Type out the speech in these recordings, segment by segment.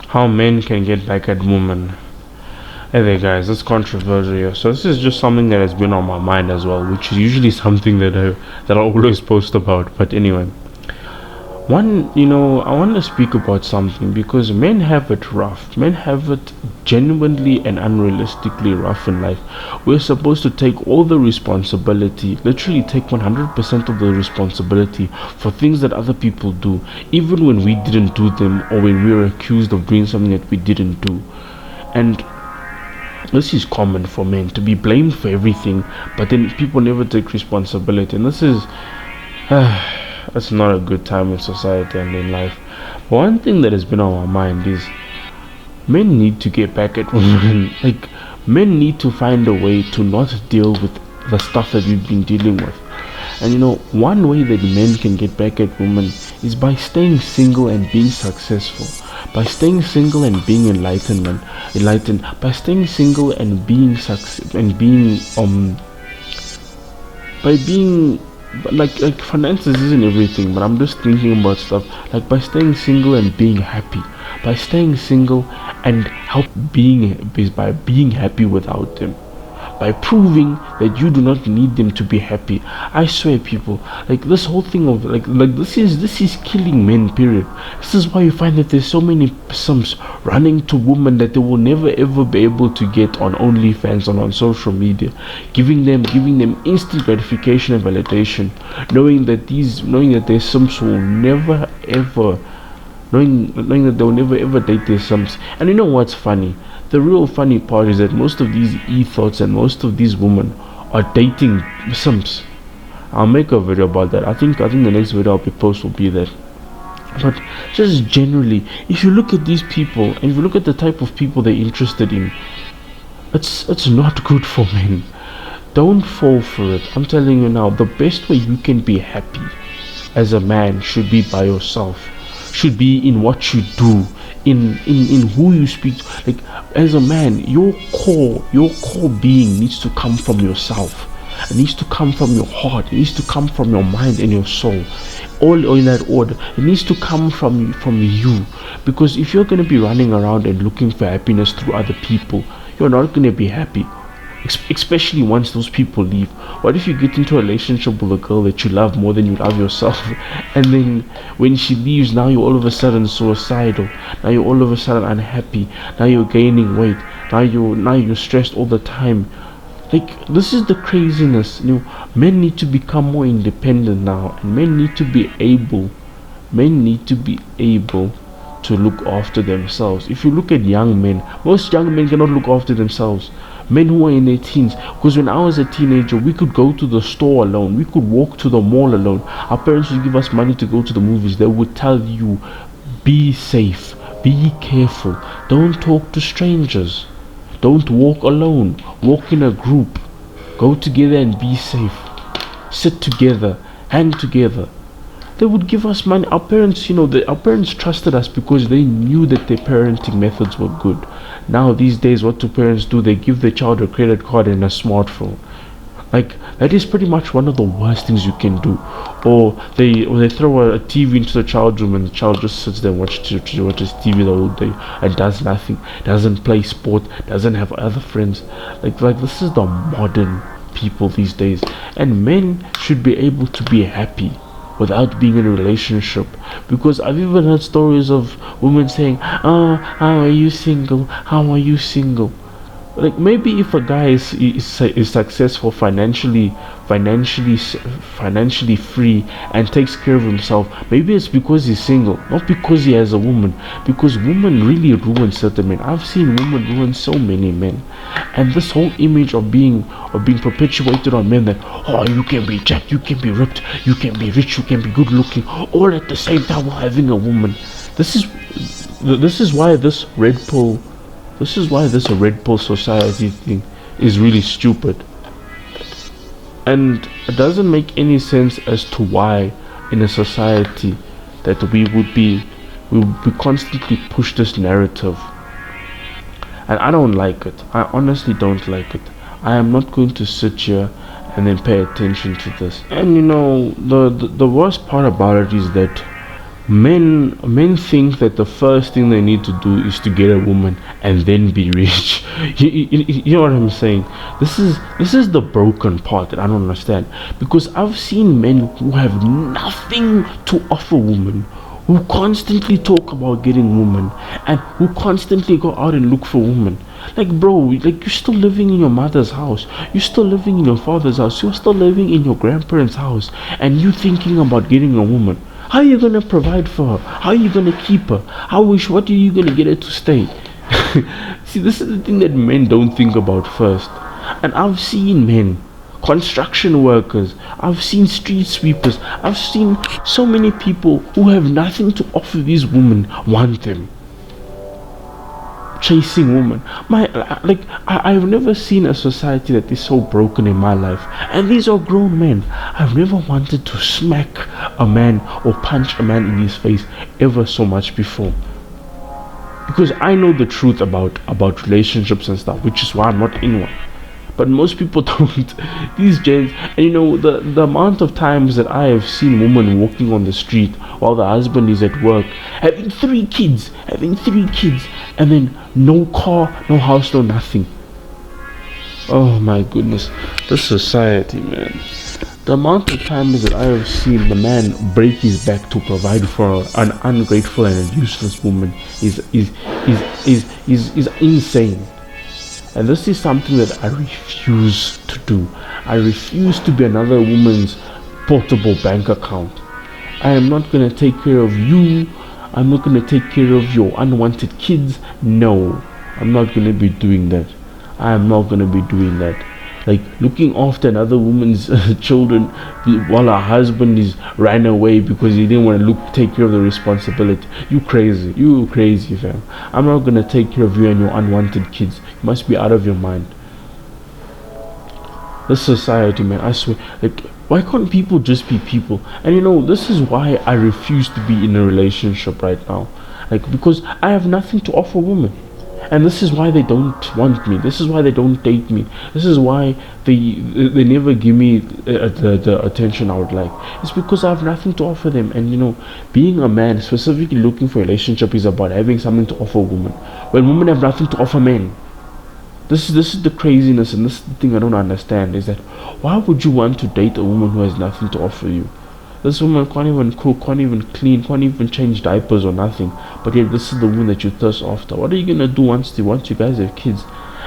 How men can get back at women. Hey there, guys. It's controversial here. So this is just something that has been on my mind as well, which is usually something that I always post about. But anyway, I want to speak about something because men have it rough. Men have it genuinely and unrealistically rough in life. We're supposed to take all the responsibility, literally take 100% of the responsibility for things that other people do, even when we didn't do them or when we were accused of doing something that we didn't do. And this is common for men to be blamed for everything, but then people never take responsibility. And this is that's not a good time in society and in life. One thing that has been on my mind is men need to get back at women. Like, men need to find a way to not deal with the stuff that we've been dealing with. And one way that men can get back at women is by staying single and being successful. By staying single and being enlightened. By staying single and being by being like finances isn't everything, but I'm just thinking about stuff like by staying single and being happy. By staying single and by being happy without them, by proving that you do not need them to be happy. I swear, people, like this whole thing of like this is killing men, period. This is why you find that there's so many sums running to women that they will never ever be able to get on OnlyFans and on social media, giving them instant gratification and validation, knowing that their sums will never ever knowing that they'll never ever date their sums. And you know what's funny? The real funny part is that most of these e-thoughts and most of these women are dating simps. I'll make a video about that. I think the next video I'll post will be that. But just generally, if you look at these people and if you look at the type of people they're interested in, it's not good for men. Don't fall for it. I'm telling you now, the best way you can be happy as a man should be by yourself. Should be in what you do, in who you speak to. Like, as a man, your core being needs to come from yourself. It needs to come from your heart. It needs to come from your mind and your soul, all in that order. It needs to come from you, because if you're going to be running around and looking for happiness through other people, you're not going to be happy. Especially once those people leave. What if you get into a relationship with a girl that you love more than you love yourself, and then when she leaves, now you're all of a sudden suicidal, now you're all of a sudden unhappy, now you're gaining weight, now you're stressed all the time. Like, this is the craziness. Men need to become more independent now, and men need to be able to look after themselves. If you look at young men, most young men cannot look after themselves. Men who are in their teens, because when I was a teenager, we could go to the store alone, we could walk to the mall alone. Our parents would give us money to go to the movies. They would tell you, be safe, be careful, don't talk to strangers, don't walk alone, walk in a group, go together and be safe, sit together, hang together. They would give us money. Our parents trusted us because they knew that their parenting methods were good. Now these days, what do parents do? They give their child a credit card and a smartphone. Like, that is pretty much one of the worst things you can do. Or they throw a TV into the child's room and the child just sits there and watches TV the whole day and does nothing, doesn't play sport, doesn't have other friends. Like this is the modern people these days. And men should be able to be happy without being in a relationship, because I've even heard stories of women saying, how are you single, like, maybe if a guy is successful financially free and takes care of himself, maybe it's because he's single, not because he has a woman, because women really ruin certain men. I've seen women ruin so many men, and this whole image of being perpetuated on men, that you can be jacked, you can be ripped, you can be rich, you can be good looking, all at the same time while having a woman. This is why this red pill society thing is really stupid. And it doesn't make any sense as to why in a society that we would be constantly push this narrative. And I don't like it. I honestly don't like it. I am not going to sit here and then pay attention to this. And the worst part about it is that Men think that the first thing they need to do is to get a woman and then be rich. You know what I'm saying? This is the broken part that I don't understand, because I've seen men who have nothing to offer women, who constantly talk about getting women, and who constantly go out and look for women. Like, bro, like, you're still living in your mother's house, you're still living in your father's house, you're still living in your grandparents' house, and you thinking about getting a woman. How are you gonna provide for her? How are you gonna keep her? What are you gonna get her to stay? See, this is the thing that men don't think about first. And I've seen men, construction workers, I've seen street sweepers, I've seen so many people who have nothing to offer these women want them. Chasing women. I've never seen a society that is so broken in my life. And these are grown men. I've never wanted to smack a man or punch a man in his face ever so much before. Because I know the truth about relationships and stuff, which is why I'm not in one. But most people don't. These gents, and you know, the amount of times that I have seen women walking on the street while the husband is at work, having three kids, and then no car, no house, no nothing. Oh my goodness, this society, man. The amount of times that I have seen the man break his back to provide for an ungrateful and a useless woman is insane. And this is something that I refuse to do. I refuse to be another woman's portable bank account. I am not going to take care of you. I'm not going to take care of your unwanted kids. No, I'm not going to be doing that. I am not going to be doing that. Like, looking after another woman's children while her husband ran away because he didn't want to take care of the responsibility. You crazy, fam. I'm not gonna take care of you and your unwanted kids. You must be out of your mind. This society, man, I swear, like, why can't people just be people? And you know, this is why I refuse to be in a relationship right now. Like, because I have nothing to offer women. And this is why they don't want me. This is why they don't date me. This is why they never give me the attention I would like. It's because I have nothing to offer them. And you know, being a man, specifically looking for a relationship, is about having something to offer women, when women have nothing to offer men. This is the craziness, and this is the thing I don't understand, is that why would you want to date a woman who has nothing to offer you? This woman can't even cook, can't even clean, can't even change diapers or nothing. But yet this is the woman that you thirst after. What are you gonna do once you guys have kids?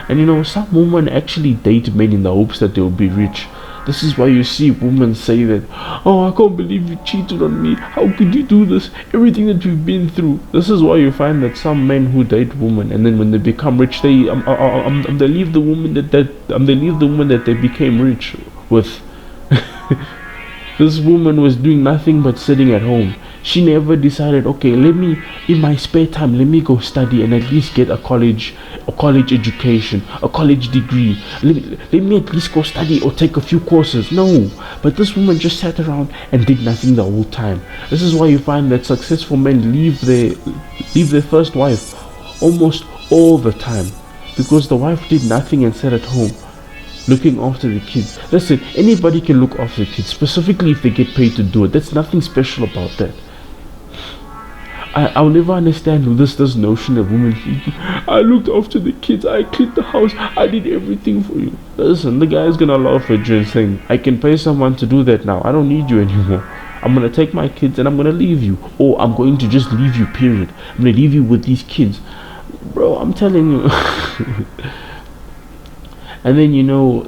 And you know, some women actually date men in the hopes that they will be rich. This is why you see women say that, oh, I can't believe you cheated on me. How could you do this? Everything that we've been through. This is why you find that some men who date women, and then when they become rich, they leave the woman that they became rich with. This woman was doing nothing but sitting at home. She never decided, okay, in my spare time, let me go study and at least get a college education, a college degree. Let me at least go study or take a few courses. No, but this woman just sat around and did nothing the whole time. This is why you find that successful men leave their first wife almost all the time, because the wife did nothing and sat at home looking after the kids. Listen, anybody can look after the kids, specifically if they get paid to do it. There's nothing special about that. I'll never understand this notion of women thinking, I looked after the kids, I cleaned the house, I did everything for you. Listen, the guy's gonna laugh at you and saying, I can pay someone to do that now. I don't need you anymore. I'm gonna take my kids and I'm gonna leave you. Or I'm going to just leave you, period. I'm gonna leave you with these kids. Bro, I'm telling you. And then, you know,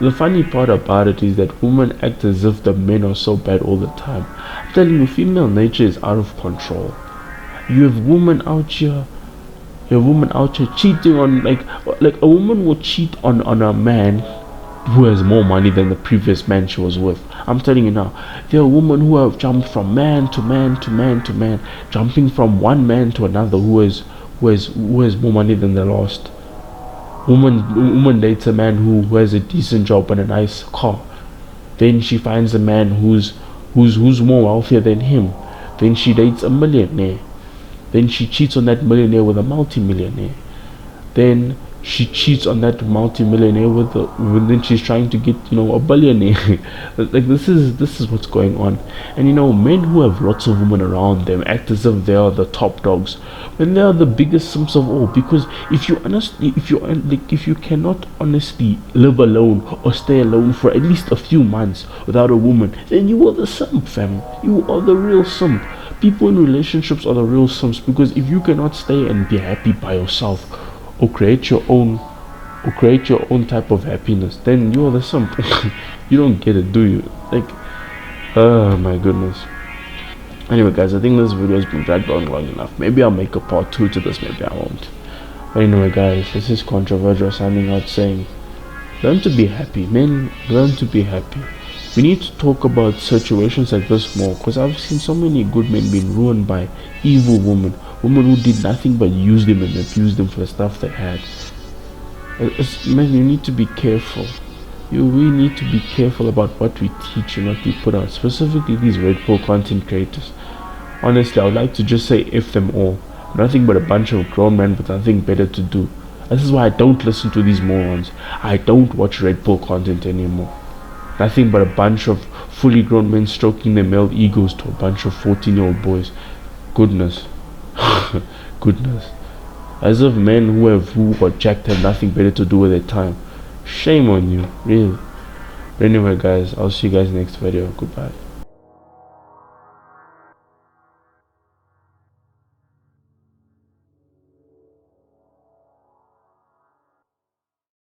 the funny part about it is that women act as if the men are so bad all the time. I'm telling you, female nature is out of control. You have women out here cheating on, like a woman will cheat on a man who has more money than the previous man she was with. I'm telling you now, there are women who have jumped from man to man to man to man, jumping from one man to another who has more money than the last. Woman dates a man who has a decent job and a nice car. Then she finds a man who's more wealthier than him. Then she dates a millionaire. Then she cheats on that millionaire with a multi-millionaire. Then she cheats on that multi-millionaire then she's trying to get, a billionaire. Like, this is what's going on. And men who have lots of women around them act as if they are the top dogs when they are the biggest simps of all. Because if you cannot honestly live alone or stay alone for at least a few months without a woman, then you are the simp, fam. You are the real simp. People in relationships are the real simps, because if you cannot stay and be happy by yourself, or create your own type of happiness, then you are the simp. You don't get it, do you? Like, oh my goodness. Anyway, guys, I think this video has been dragged on long enough. Maybe I'll make a part 2 to this, maybe I won't. But anyway, guys, this is Controversial signing out, saying, learn to be happy, men. Learn to be happy. We need to talk about situations like this more, because I've seen so many good men being ruined by evil women who did nothing but use them and abuse them for the stuff they had. Men, you need to be careful. We need to be careful about what we teach and what we put out, specifically these Red Pill content creators. Honestly, I would like to just say F them all. Nothing but a bunch of grown men with nothing better to do. This is why I don't listen to these morons. I don't watch Red Pill content anymore. Nothing but a bunch of fully grown men stroking their male egos to a bunch of 14-year-old boys. Goodness. Goodness. As if men who are jacked have nothing better to do with their time. Shame on you, really. But anyway, guys, I'll see you guys next video. Goodbye.